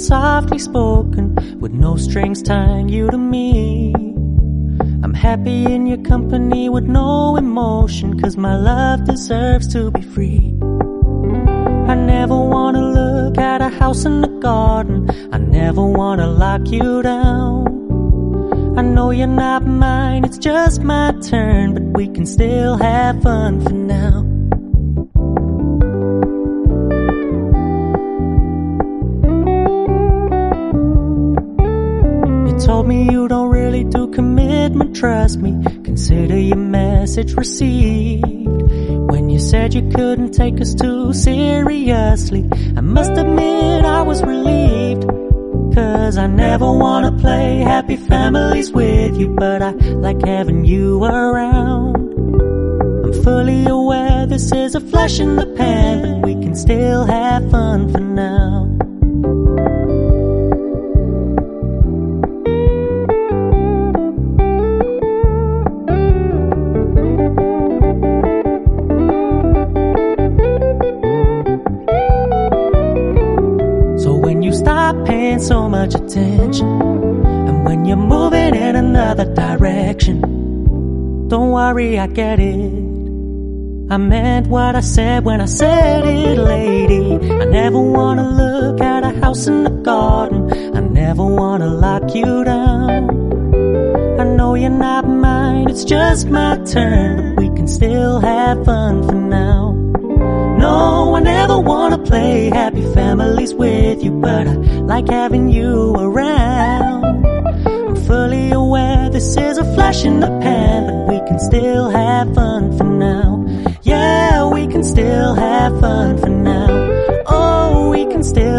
softly spoken, with no strings tying you to me. I'm happy in your company with no emotion, 'cause my love deserves to be free. I never wanna look at a house in the garden, I never wanna lock you down. I know you're not mine, it's just my turn, but we can still have fun for now. You told me you don't really do commitment, trust me, consider your message received. When you said you couldn't take us too seriously, I must admit I was relieved. 'Cause I never wanna play happy families with you, but I like having you around. I'm fully aware this is a flash in the pan, but we can still have fun for now. Stop paying so much attention, and when you're moving in another direction, don't worry, I get it. I meant what I said when I said it, lady. I never wanna look at a house in the garden, I never wanna lock you down. I know you're not mine, it's just my turn, but we can still have fun for now. No, I never wanna play happy families with you, but I like having you around. I'm fully aware this is a flash in the pan, but we can still have fun for now. Yeah, we can still have fun for now. Oh, we can still